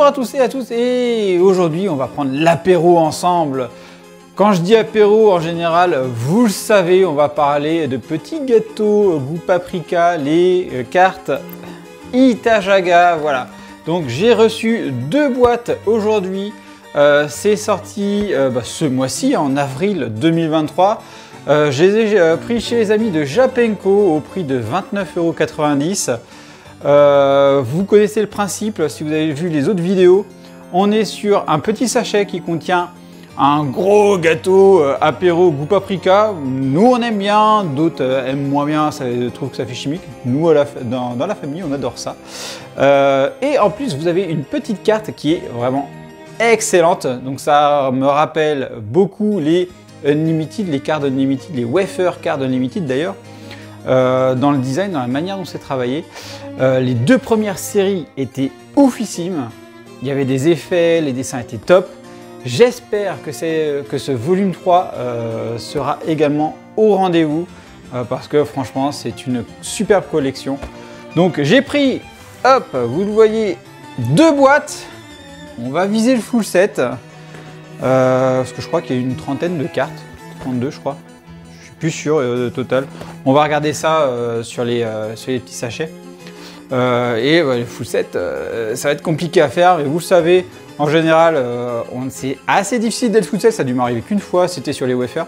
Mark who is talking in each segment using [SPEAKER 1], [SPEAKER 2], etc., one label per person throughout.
[SPEAKER 1] Bonjour à tous et à toutes, et aujourd'hui on va prendre l'apéro ensemble. Quand je dis apéro, en général, vous le savez, on va parler de petits gâteaux goût paprika, les cartes Itajaga, voilà. Donc j'ai reçu 2 boîtes aujourd'hui, c'est sorti ce mois-ci, en avril 2023. Je les ai pris chez les amis de Japenko au prix de 29,90 €. Vous connaissez le principe, si vous avez vu les autres vidéos, on est sur un petit sachet qui contient un gros gâteau apéro goût paprika. Nous on aime bien, d'autres aiment moins bien, trouvent que ça fait chimique. Nous dans la famille on adore ça. Et en plus vous avez une petite carte qui est vraiment excellente. Donc ça me rappelle beaucoup les Unlimited, les cartes Unlimited, les wafer cards Unlimited d'ailleurs. Dans le design, dans la manière dont c'est travaillé. Les 2 premières séries étaient oufissimes. Il y avait des effets, les dessins étaient top. J'espère que ce volume 3 sera également au rendez-vous parce que franchement c'est une superbe collection. Donc j'ai pris, hop, vous le voyez, 2 boîtes. On va viser le full set parce que je crois qu'il y a une trentaine de cartes, 32 je crois. Je suis plus sûr total. On va regarder ça sur les petits sachets. Le full set, ça va être compliqué à faire, mais vous le savez, en général, c'est assez difficile d'être full set, ça a dû m'arriver qu'une fois, c'était sur les wafers.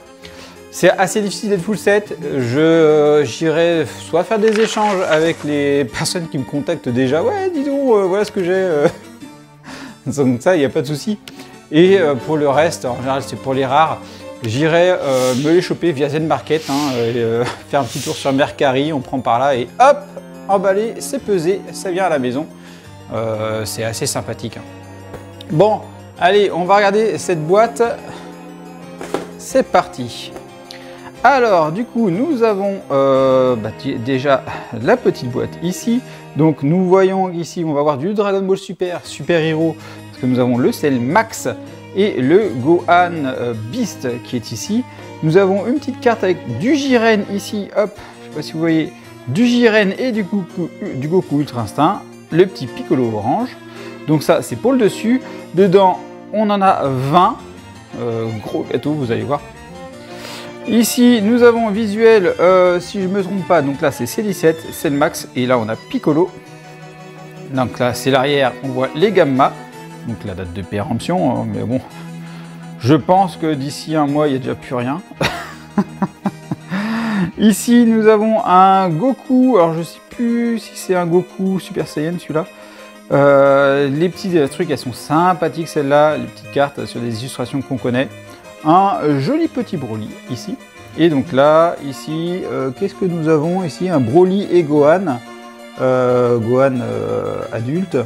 [SPEAKER 1] C'est assez difficile d'être full set, j'irai soit faire des échanges avec les personnes qui me contactent déjà, ouais dis donc, voilà ce que j'ai, donc ça, il n'y a pas de souci. Et pour le reste, en général c'est pour les rares, j'irai me les choper via Zen Market, faire un petit tour sur Mercari, on prend par là et hop, emballé, c'est pesé, ça vient à la maison. C'est assez sympathique. Bon, allez, on va regarder cette boîte. C'est parti. Alors, du coup, nous avons déjà la petite boîte ici. Donc, nous voyons ici, on va voir du Dragon Ball Super, Super Hero, parce que nous avons le Cell Max et le Gohan Beast qui est ici. Nous avons une petite carte avec du Jiren ici, hop, je sais pas si vous voyez, du Jiren et du Goku Ultra Instinct, le petit Piccolo orange. Donc ça, c'est pour le dessus. Dedans, on en a 20. Gros gâteau, vous allez voir. Ici, nous avons un visuel, si je ne me trompe pas, donc là c'est C17, c'est le max, et là on a Piccolo. Donc là, c'est l'arrière, on voit les Gamma. Donc la date de péremption, mais bon, je pense que d'ici un mois, il n'y a déjà plus rien. Ici, nous avons un Goku, alors je ne sais plus si c'est un Goku Super Saiyan celui-là. Les petits trucs, elles sont sympathiques celles-là, les petites cartes sur des illustrations qu'on connaît. Un joli petit Broly ici. Et donc là, ici, qu'est-ce que nous avons ici? Un Broly et Gohan, adulte,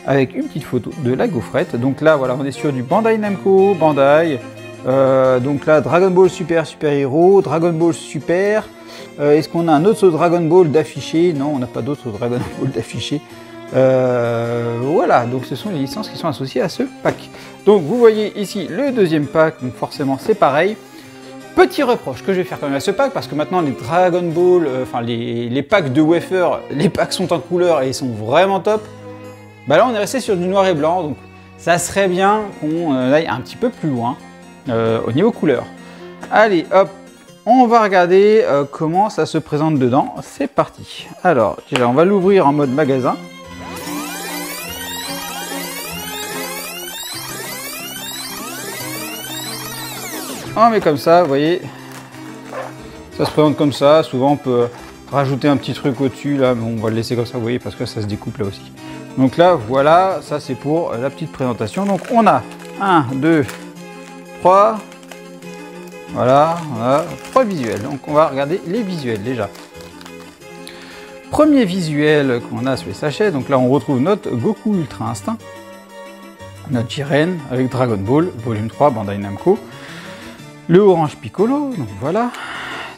[SPEAKER 1] avec une petite photo de la gaufrette. Donc là, voilà, on est sur du Bandai Namco, Bandai. Donc là, Dragon Ball Super, Super Hero, Dragon Ball Super. Est-ce qu'on a un autre Dragon Ball d'affiché? Non, on n'a pas d'autre Dragon Ball d'affiché. Voilà, donc ce sont les licences qui sont associées à ce pack. Donc vous voyez ici le deuxième pack, donc forcément c'est pareil. Petit reproche que je vais faire quand même à ce pack, parce que maintenant les Dragon Ball, les packs de wafer, les packs sont en couleur et ils sont vraiment top. Bah là on est resté sur du noir et blanc, donc ça serait bien qu'on aille un petit peu plus loin au niveau couleur. Allez hop, on va regarder comment ça se présente dedans, c'est parti. Alors déjà on va l'ouvrir en mode magasin. On met comme ça, vous voyez, ça se présente comme ça. Souvent on peut rajouter un petit truc au-dessus là, mais on va le laisser comme ça, vous voyez, parce que ça se découpe là aussi. Donc là, voilà, ça c'est pour la petite présentation. Donc on a 1, 2, 3, voilà, on a 3 visuels. Donc on va regarder les visuels déjà. Premier visuel qu'on a sur les sachets, donc là on retrouve notre Goku Ultra Instinct, notre Jiren avec Dragon Ball, volume 3, Bandai Namco. Le orange Piccolo, donc voilà.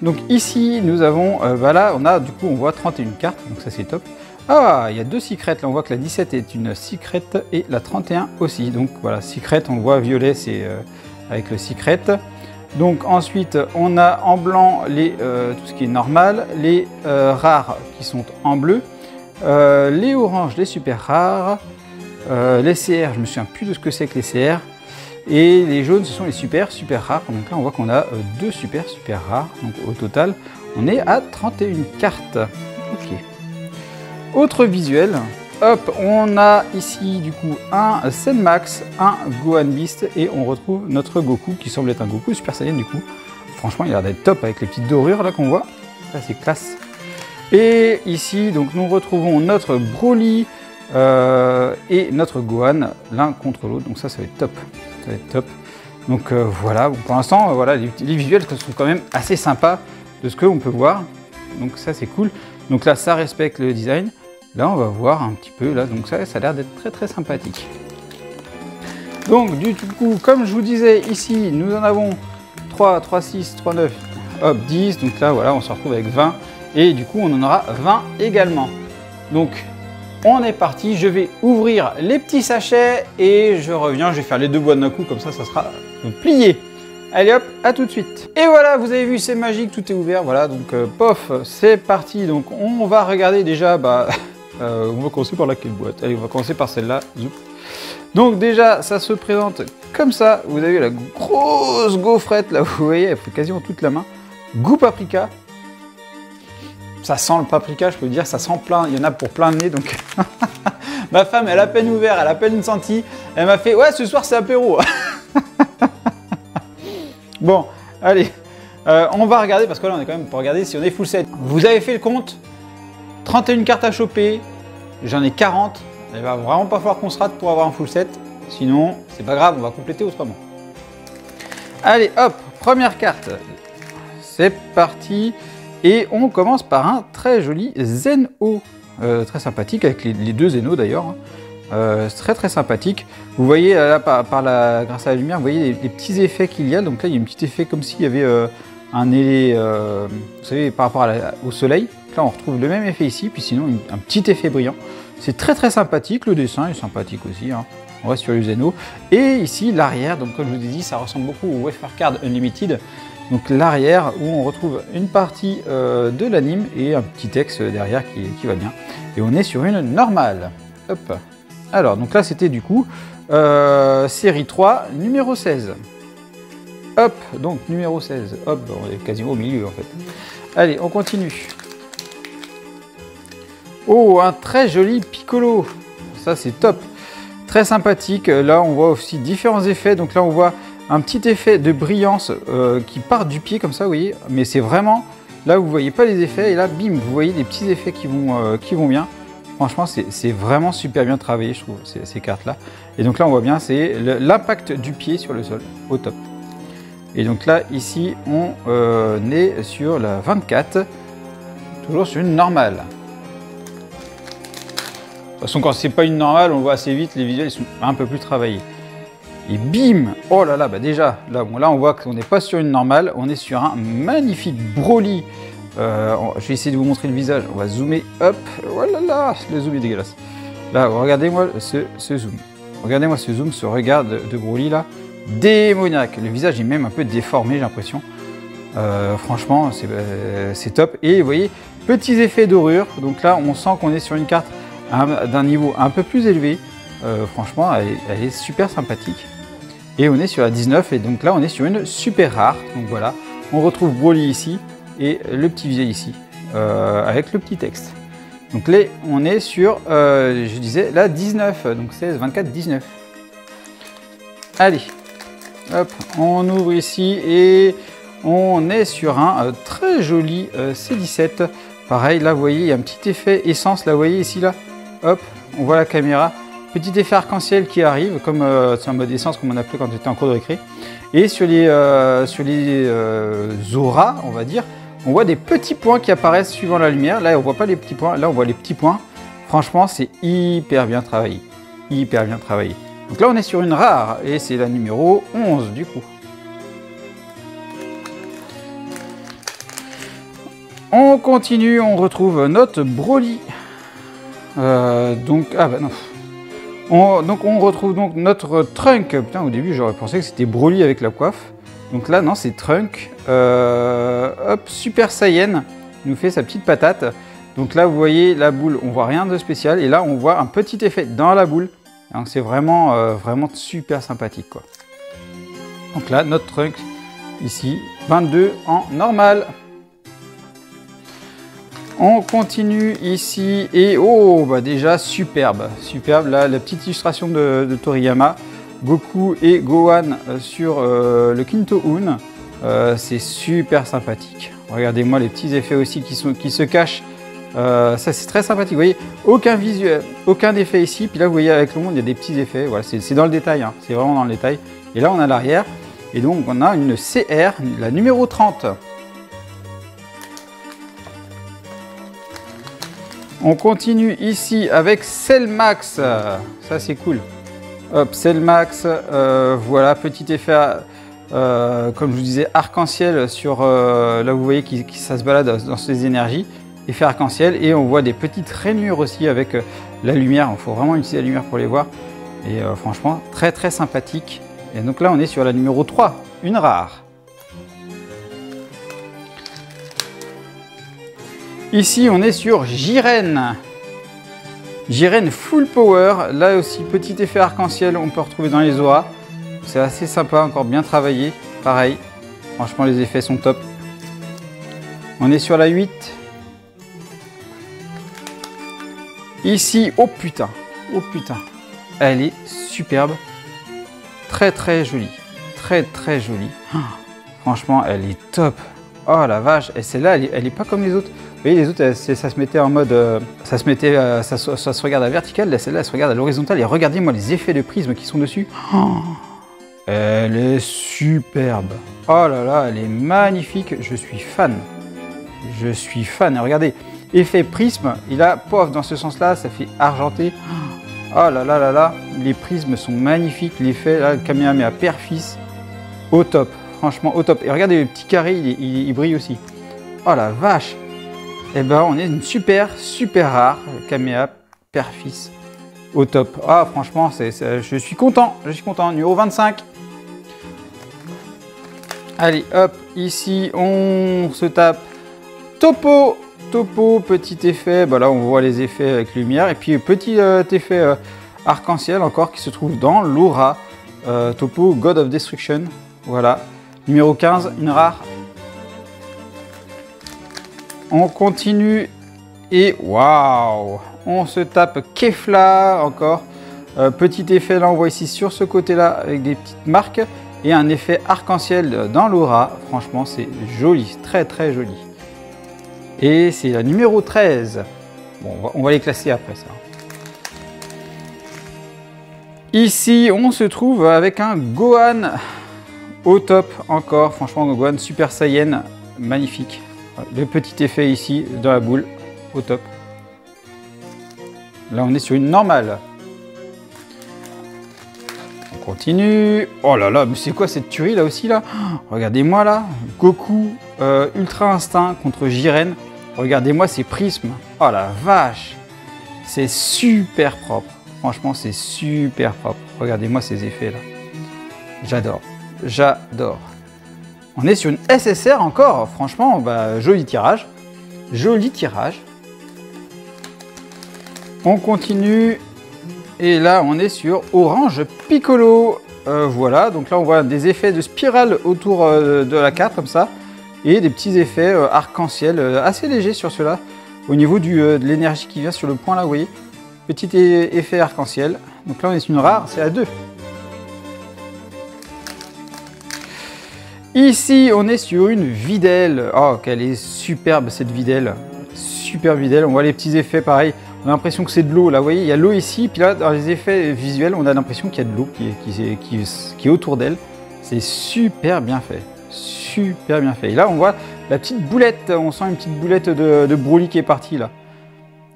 [SPEAKER 1] Donc ici nous avons, voilà, on a du coup on voit 31 cartes, donc ça c'est top. Ah, il y a 2 secrets, là on voit que la 17 est une secret et la 31 aussi. Donc voilà, secret, on le voit violet, c'est avec le secret. Donc ensuite on a en blanc tout ce qui est normal, les rares qui sont en bleu, les oranges, les super rares, Les CR, je me souviens plus de ce que c'est que les CR. Et les jaunes, ce sont les super rares. Donc là, on voit qu'on a 2 super rares. Donc au total, on est à 31 cartes. Ok. Autre visuel. Hop, on a ici du coup un Senmax, un Gohan Beast et on retrouve notre Goku qui semble être un Goku Super Saiyan du coup. Franchement, il a l'air d'être top avec les petites dorures là qu'on voit. Ça, c'est classe. Et ici, donc nous retrouvons notre Broly et notre Gohan l'un contre l'autre. Donc ça va être top. Ça va être top. Donc voilà, bon, pour l'instant, voilà, les visuels sont quand même assez sympas de ce qu'on peut voir. Donc ça, c'est cool. Donc là, ça respecte le design. Là, on va voir un petit peu, là, donc ça a l'air d'être très sympathique. Donc, du coup, comme je vous disais, ici, nous en avons 3, 3, 6, 3, 9, hop, 10. Donc là, voilà, on se retrouve avec 20. Et du coup, on en aura 20 également. Donc, on est parti. Je vais ouvrir les petits sachets et je reviens. Je vais faire les 2 boîtes d'un coup, comme ça sera plié. Allez hop, à tout de suite. Et voilà, vous avez vu, c'est magique, tout est ouvert. Voilà, donc pof, c'est parti. Donc, on va regarder déjà, on va commencer par laquelle boîte? Allez, on va commencer par celle-là. Donc déjà, ça se présente comme ça. Vous avez la grosse gaufrette, là, vous voyez, elle fait quasiment toute la main. Goût paprika. Ça sent le paprika, je peux dire, ça sent plein. Il y en a pour plein de nez, donc... Ma femme, elle a à peine ouvert, elle a à peine senti. Elle m'a fait, ouais, ce soir, c'est apéro. Bon, allez. On va regarder, parce que là, on est quand même pour regarder si on est full set. Vous avez fait le compte? 31 cartes à choper, j'en ai 40. Il va vraiment pas falloir qu'on se rate pour avoir un full set. Sinon, c'est pas grave, on va compléter autrement. Allez, hop, première carte. C'est parti. Et on commence par un très joli Zeno. Très sympathique, avec les 2 Zeno d'ailleurs. C'est très sympathique. Vous voyez, là, grâce à la lumière, vous voyez les petits effets qu'il y a. Donc là, il y a un petit effet comme s'il y avait un ailé, vous savez, par rapport au soleil. Là, on retrouve le même effet ici, puis sinon, un petit effet brillant. C'est très sympathique, le dessin est sympathique aussi. Hein. On reste sur le Zeno. Et ici, l'arrière, donc comme je vous ai dit, ça ressemble beaucoup au Wafer Card Unlimited. Donc l'arrière, où on retrouve une partie de l'anime et un petit texte derrière qui va bien. Et on est sur une normale. Hop. Alors, donc là, c'était du coup série 3, numéro 16. Hop, donc numéro 16. Hop, on est quasiment au milieu en fait. Allez, on continue. Oh, un très joli Piccolo. Ça, c'est top. Très sympathique. Là, on voit aussi différents effets. Donc là, on voit un petit effet de brillance qui part du pied comme ça, vous voyez. Mais c'est vraiment... Là, vous voyez pas les effets. Et là, bim, vous voyez des petits effets qui vont bien. Franchement, c'est vraiment super bien travaillé, je trouve, ces cartes-là. Et donc là, on voit bien, c'est l'impact du pied sur le sol, au top. Et donc là, ici, on est sur la 24. Toujours sur une normale. De toute façon, quand c'est pas une normale, on le voit assez vite, les visuels sont un peu plus travaillés. Et bim! Oh là là, bah déjà, là on voit qu'on n'est pas sur une normale, on est sur un magnifique Broly. Je vais essayer de vous montrer le visage, on va zoomer, hop, oh là là, le zoom est dégueulasse. Là, regardez-moi ce zoom. Regardez-moi ce zoom, ce regard de Broly là, démoniaque. Le visage est même un peu déformé, j'ai l'impression. Franchement, c'est top. Et vous voyez, petits effets dorure. Donc là, on sent qu'on est sur une carte d'un niveau un peu plus élevé. Franchement, elle est super sympathique. Et on est sur la 19 et donc là on est sur une super rare. Donc voilà, on retrouve Broly ici et le petit visuel ici avec le petit texte. Donc là on est sur, je disais, la 19, donc 16, 24, 19. Allez, hop, on ouvre ici et on est sur un très joli C17. Pareil, là vous voyez, il y a un petit effet essence, là vous voyez ici, là, hop, on voit la caméra. Petit effet arc-en-ciel qui arrive, comme c'est un mode essence comme on appelait quand on était en cours de récré. Et sur les auras, on va dire, on voit des petits points qui apparaissent suivant la lumière. Là, on voit pas les petits points, là on voit les petits points. Franchement, c'est hyper bien travaillé. Hyper bien travaillé. Donc là, on est sur une rare et c'est la numéro 11 du coup. On continue, on retrouve notre Broly. Donc, ah bah non. Donc on retrouve donc notre Trunk. Putain, au début j'aurais pensé que c'était Broly avec la coiffe. Donc là non, c'est Trunk. Hop, Super Saiyan. Il nous fait sa petite patate. Donc là vous voyez la boule, on voit rien de spécial. Et là on voit un petit effet dans la boule. Donc c'est vraiment, vraiment super sympathique, quoi. Donc là, notre trunk, ici, 22 en normal. On continue ici et oh, bah déjà superbe, superbe. Là, la petite illustration de Toriyama, Goku et Gohan sur le Kinto-un, c'est super sympathique. Regardez-moi les petits effets aussi qui se cachent. Ça c'est très sympathique. Vous voyez, aucun visuel, aucun effet ici. Puis là, vous voyez avec le monde, il y a des petits effets. Voilà, c'est dans le détail, hein. C'est vraiment dans le détail. Et là, on a l'arrière. Et donc, on a une CR, la numéro 30. On continue ici avec Cellmax, ça c'est cool. Hop, Cellmax, voilà, petit effet, comme je vous disais, arc-en-ciel sur, là vous voyez que ça se balade dans ses énergies, effet arc-en-ciel, et on voit des petites rainures aussi avec la lumière, il faut vraiment utiliser la lumière pour les voir, et franchement, très très sympathique. Et donc là on est sur la numéro 3, une rare. Ici, on est sur Jiren. Jiren Full Power. Là aussi, petit effet arc-en-ciel, on peut retrouver dans les auras. C'est assez sympa, encore bien travaillé. Pareil, franchement, les effets sont top. On est sur la 8. Ici, oh putain, elle est superbe. Très très jolie. Très très jolie. Oh, franchement, elle est top. Oh la vache, et celle-là, elle est pas comme les autres. Vous voyez, les autres, ça se mettait en mode, ça se regarde à la verticale, celle-là, elle se regarde à l'horizontale. Et regardez-moi les effets de prisme qui sont dessus. Oh, elle est superbe. Oh là là, elle est magnifique. Je suis fan. Je suis fan. Et regardez, effet prisme, il a, pof, dans ce sens-là, ça fait argenté. Oh là là là là, les prismes sont magnifiques. L'effet, là, le Kamehameha père-fils, au top. Franchement, au top. Et regardez, le petit carré, il brille aussi. Oh la vache. Et ben, on est une super rare Kamehameha père-fils. Au top. Ah, franchement, je suis content. Je suis content. Numéro 25. Allez, hop. Ici, on se tape Topo. Topo, petit effet. Bah là, on voit les effets avec lumière. Et puis, petit effet arc-en-ciel encore qui se trouve dans l'aura. Topo, God of Destruction. Voilà. Numéro 15, une rare. On continue et waouh, on se tape Kefla encore. Petit effet là, on voit ici sur ce côté-là avec des petites marques et un effet arc-en-ciel dans l'aura. Franchement, c'est joli, très très joli. Et c'est la numéro 13. Bon, on va les classer après ça. Ici, on se trouve avec un Gohan au top encore. Franchement, Gohan Super Saiyan, magnifique. Le petit effet ici dans la boule, au top. Là, on est sur une normale. On continue. Oh là là, mais c'est quoi cette tuerie là aussi là? Regardez-moi là, Goku Ultra Instinct contre Jiren. Regardez-moi ces prismes. Oh la vache, c'est super propre. Franchement, c'est super propre. Regardez-moi ces effets là. J'adore, j'adore. On est sur une SSR encore, franchement, bah, joli tirage. Joli tirage. On continue. Et là, on est sur Orange Piccolo. Voilà, donc là, on voit des effets de spirale autour de la carte, comme ça. Et des petits effets arc-en-ciel assez légers sur ceux-là. Au niveau de l'énergie qui vient sur le point là, vous voyez. Petit effet arc-en-ciel. Donc là, on est sur une rare, c'est la 2. Ici, on est sur une Videl. Oh, qu'elle est superbe cette Videl. Super Videl. On voit les petits effets pareil. On a l'impression que c'est de l'eau. Là, vous voyez, il y a l'eau ici. Puis là, dans les effets visuels, on a l'impression qu'il y a de l'eau qui est autour d'elle. C'est super bien fait. Super bien fait. Et là, on voit la petite boulette. On sent une petite boulette de Broly qui est partie là.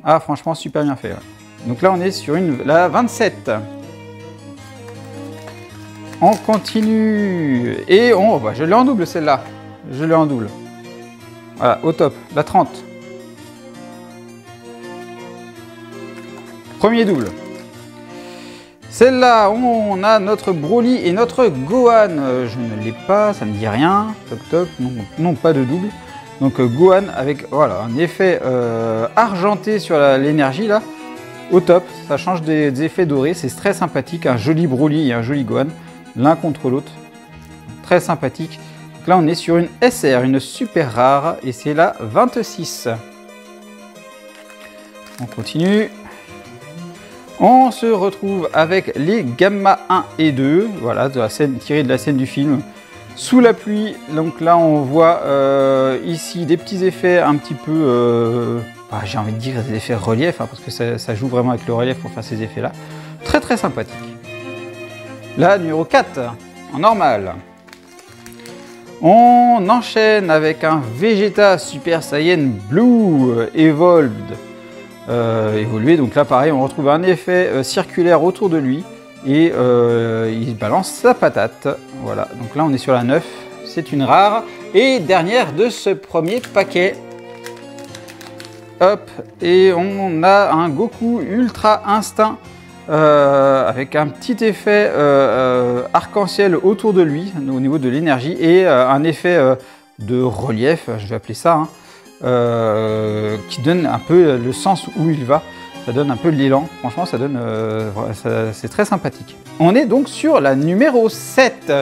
[SPEAKER 1] Ah, franchement, super bien fait. Ouais. Donc là, on est sur la 27. On continue. Et bah, je l'ai en double celle-là. Je l'ai en double. Voilà, au top. La 30. Premier double. Celle-là, on a notre Broly et notre Gohan. Je ne l'ai pas, ça ne me dit rien. Toc toc, non, pas de double. Donc Gohan avec voilà, un effet argenté sur l'énergie là. au top, ça change des effets dorés, c'est très sympathique, un joli Broly et un joli Gohan, l'un contre l'autre, très sympathique. Donc là on est sur une SR, une super rare, et c'est la 26. On continue. On se retrouve avec les Gamma 1 et 2, voilà, de la scène, tirée de la scène du film. Sous la pluie, donc là on voit ici des petits effets un petit peu, j'ai envie de dire des effets relief, hein, parce que ça joue vraiment avec le relief pour faire ces effets là. Très très sympathique. La numéro 4, en normal. On enchaîne avec un Vegeta Super Saiyan Blue Evolved. Évolué, donc là pareil on retrouve un effet circulaire autour de lui et il balance sa patate, voilà, donc là on est sur la 9, c'est une rare et dernière de ce premier paquet. Hop, et on a un Goku Ultra Instinct avec un petit effet arc-en-ciel autour de lui au niveau de l'énergie et un effet de relief, je vais appeler ça, hein. Qui donne un peu le sens où il va, ça donne un peu l'élan, franchement ça donne, c'est très sympathique. On est donc sur la numéro 7.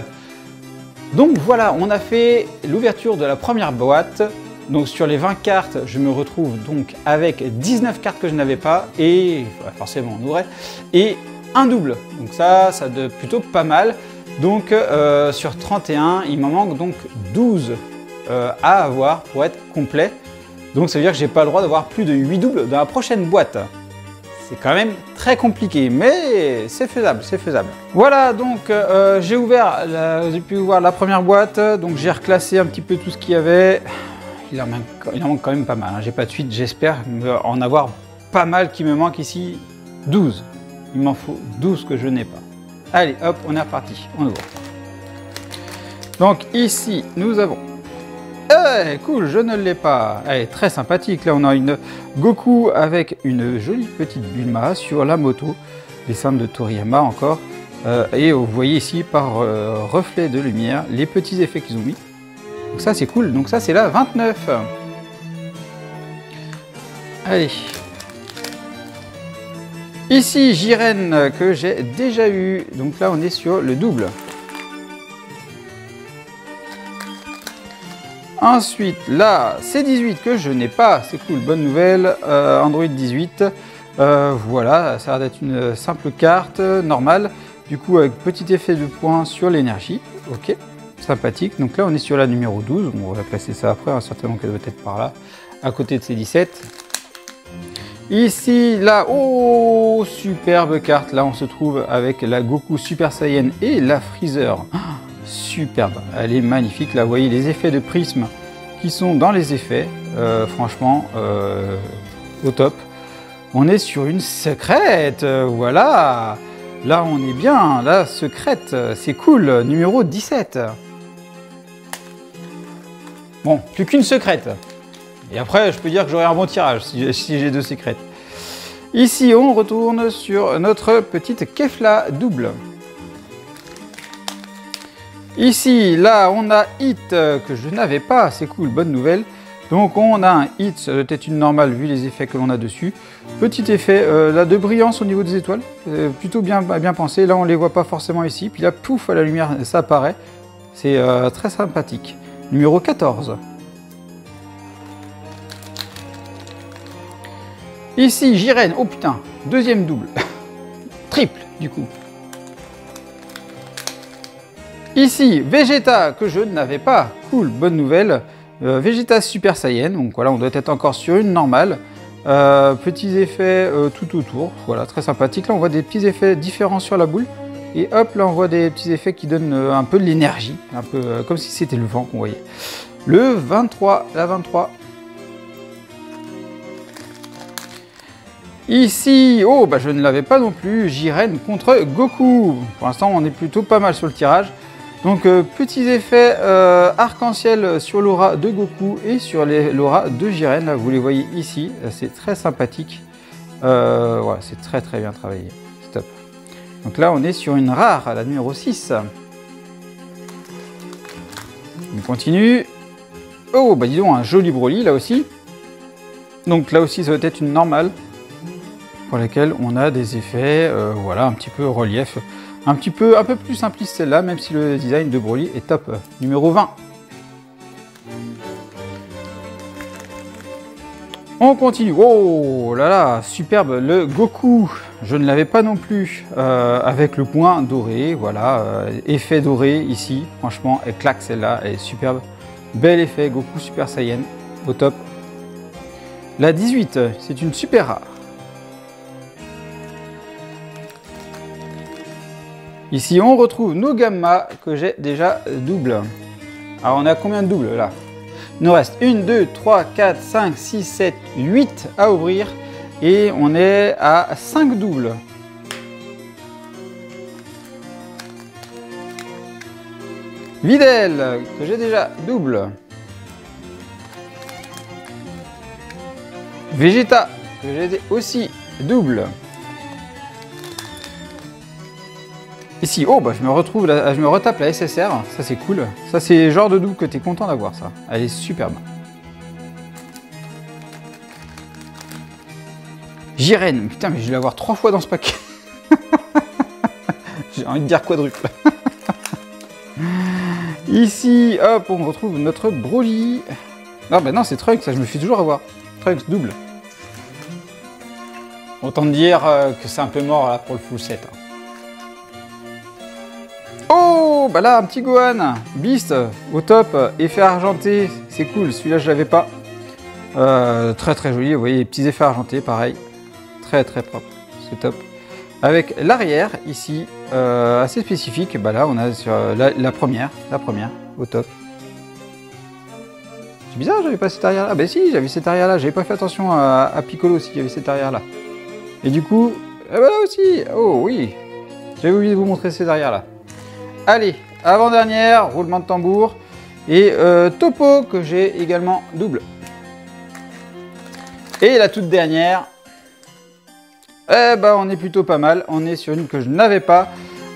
[SPEAKER 1] Donc voilà, on a fait l'ouverture de la première boîte. Donc sur les 20 cartes, je me retrouve donc avec 19 cartes que je n'avais pas, et forcément on ouvrait, et un double. Donc ça donne plutôt pas mal. Donc sur 31, il m'en manque donc 12 à avoir pour être complet. Donc ça veut dire que j'ai pas le droit d'avoir plus de 8 doubles dans la prochaine boîte. C'est quand même très compliqué, mais c'est faisable, c'est faisable. Voilà, donc j'ai ouvert, j'ai pu voir la première boîte, donc j'ai reclassé un petit peu tout ce qu'il y avait. Il en manque quand même pas mal, hein. J'ai pas de suite, j'espère en avoir pas mal qui me manque ici. 12. Il m'en faut 12 que je n'ai pas. Allez, hop, on est reparti, on ouvre. Donc ici, nous avons... cool, je ne l'ai pas. Elle est très sympathique. Là, on a une Goku avec une jolie petite Bulma sur la moto. Dessin de Toriyama encore. Et vous voyez ici, par reflet de lumière, les petits effets qu'ils ont mis. Donc ça, c'est cool. Donc ça, c'est la 29. Allez. Ici, Jiren, que j'ai déjà eu. Donc là, on est sur le double. Ensuite, là, C18 que je n'ai pas, c'est cool, bonne nouvelle, Android 18, voilà, ça a l'air d'être une simple carte, normale, du coup avec petit effet de points sur l'énergie, ok, sympathique. Donc là on est sur la numéro 12, on va placer ça après, hein, certainement qu'elle doit être par là, à côté de C17. Ici, là, oh, superbe carte, là on se trouve avec la Goku Super Saiyan et la Freezer. Superbe, elle est magnifique. Là, vous voyez les effets de prisme qui sont dans les effets. Franchement, au top. On est sur une secrète, voilà. Là, on est bien. La secrète, c'est cool. Numéro 17. Bon, plus qu'une secrète. Et après, je peux dire que j'aurai un bon tirage si j'ai 2 secrètes. Ici, on retourne sur notre petite Kefla double. Ici, là, on a Hit que je n'avais pas, c'est cool, bonne nouvelle. Donc on a un Hit, ça doit être une normale vu les effets que l'on a dessus. Petit effet là de brillance au niveau des étoiles, plutôt bien pensé. Là on les voit pas forcément ici, puis là pouf à la lumière ça apparaît. C'est très sympathique. Numéro 14. Ici Jiren, oh putain, deuxième double. Triple du coup. Ici, Vegeta, que je n'avais pas. Cool, bonne nouvelle. Vegeta Super Saiyan, donc voilà, on doit être encore sur une normale. Petits effets tout autour, voilà, très sympathique. Là, on voit des petits effets différents sur la boule. Et hop, là, on voit des petits effets qui donnent un peu de l'énergie, un peu comme si c'était le vent qu'on voyait. Le 23, la 23. Ici, oh, bah je ne l'avais pas non plus, Jiren contre Goku. Pour l'instant, on est plutôt pas mal sur le tirage. Donc petits effets arc-en-ciel sur l'aura de Goku et sur l'aura de Jiren, là, vous les voyez ici, c'est très sympathique, voilà, c'est très bien travaillé, c'est top. Donc là on est sur une rare, la numéro 6. On continue, oh bah dis donc un joli Broly là aussi, donc là aussi ça doit être une normale, pour lesquelles on a des effets, voilà, un petit peu relief, un peu plus simpliste celle-là, même si le design de Broly est top. Numéro 20. On continue. Oh là là, superbe, le Goku. Je ne l'avais pas non plus avec le point doré. Voilà, effet doré ici. Franchement, elle claque celle-là, elle est superbe. Bel effet, Goku Super Saiyan, au top. La 18, c'est une super rare. Ici, on retrouve nos gamma que j'ai déjà double. Alors, on a combien de doubles là? Il nous reste 1, 2, 3, 4, 5, 6, 7, 8 à ouvrir. Et on est à 5 doubles. Videl, que j'ai déjà double. Vegeta, que j'ai aussi double. Ici, oh bah je me retrouve là, je me retape la SSR, ça c'est cool. Ça c'est le genre de double que tu es content d'avoir ça. Elle est superbe. Jiren, putain mais je vais l'avoir 3 fois dans ce paquet. J'ai envie de dire quadruple. Ici, hop, on retrouve notre Broly. Non bah non c'est Trunks, ça je me fais toujours avoir. Trunks double. Autant dire que c'est un peu mort là pour le full set. Oh, bah là, un petit Gohan, Beast, au top, effet argenté, c'est cool, celui-là je l'avais pas. Très très joli, vous voyez, les petits effets argentés, pareil. Très très propre, c'est top. Avec l'arrière, ici, assez spécifique, bah là on a sur la première, au top. C'est bizarre, j'avais pas cette arrière là. Ah bah si, j'avais cette arrière là, j'avais pas fait attention à Piccolo aussi, il y avait cette arrière là. Et du coup, bah là aussi, oh oui, j'avais oublié de vous montrer ces arrières là. Allez, avant-dernière, roulement de tambour. Et Topo, que j'ai également double. Et la toute dernière, eh ben, on est plutôt pas mal. On est sur une que je n'avais pas.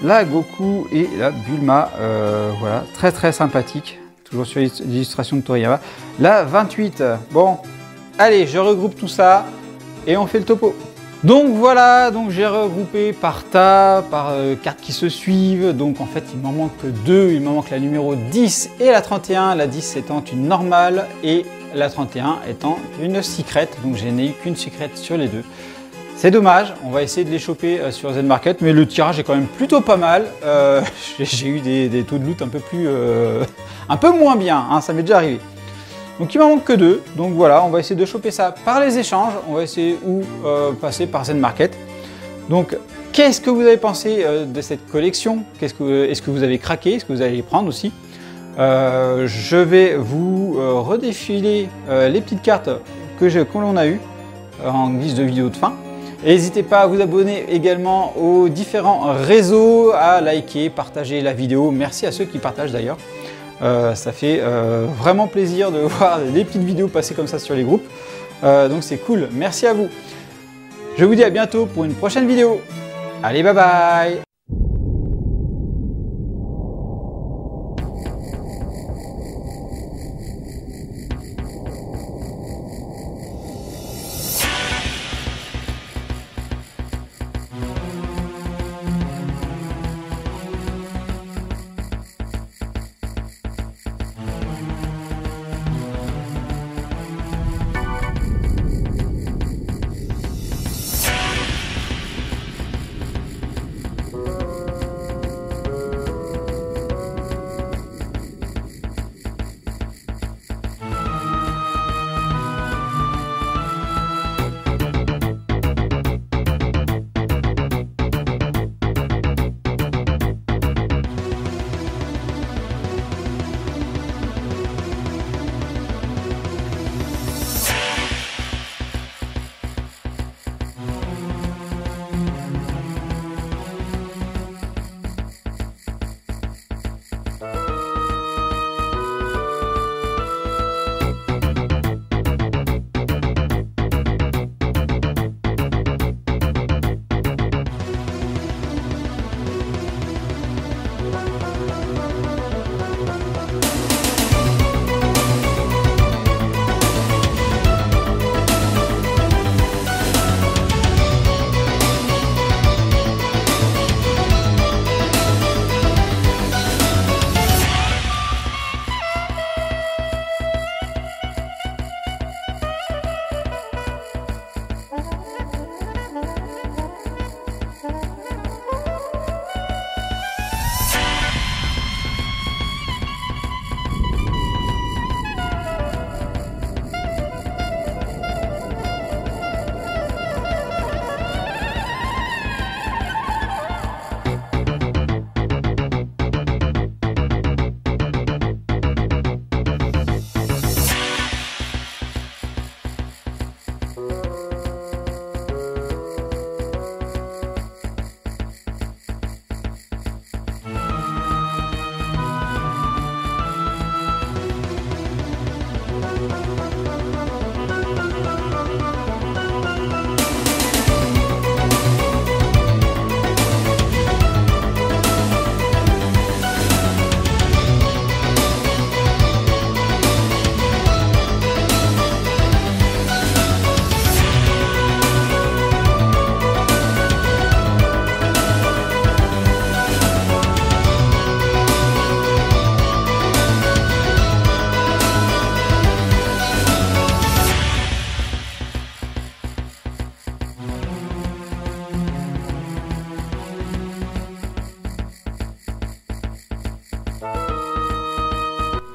[SPEAKER 1] La Goku et la Bulma. Voilà, très très sympathique. Toujours sur l'illustration de Toriyama. La 28. Bon, allez, je regroupe tout ça et on fait le topo. Donc voilà, donc j'ai regroupé par tas, par cartes qui se suivent. Donc en fait, il m'en manque que 2. Il m'en manque la numéro 10 et la 31. La 10 étant une normale et la 31 étant une secret. Donc je n'ai eu qu'une secret sur les deux. C'est dommage, on va essayer de les choper sur Z-Market, mais le tirage est quand même plutôt pas mal. J'ai eu des taux de loot un peu moins bien, hein, ça m'est déjà arrivé. Donc il m'en manque que 2, donc voilà, on va essayer de choper ça par les échanges, on va essayer ou passer par Z-Market. Donc qu'est-ce que vous avez pensé de cette collection? Est-ce que vous avez craqué? Est-ce que vous allez les prendre aussi? Je vais vous redéfiler les petites cartes que l'on a eues en guise de vidéo de fin. N'hésitez pas à vous abonner également aux différents réseaux, à liker, partager la vidéo. Merci à ceux qui partagent d'ailleurs. Ça fait vraiment plaisir de voir des petites vidéos passer comme ça sur les groupes. Donc c'est cool. Merci à vous. Je vous dis à bientôt pour une prochaine vidéo. Allez, bye bye!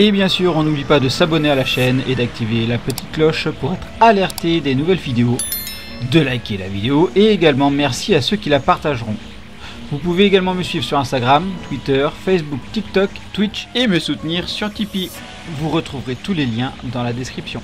[SPEAKER 1] Et bien sûr, on n'oublie pas de s'abonner à la chaîne et d'activer la petite cloche pour être alerté des nouvelles vidéos, de liker la vidéo et également merci à ceux qui la partageront. Vous pouvez également me suivre sur Instagram, Twitter, Facebook, TikTok, Twitch et me soutenir sur Tipeee. Vous retrouverez tous les liens dans la description.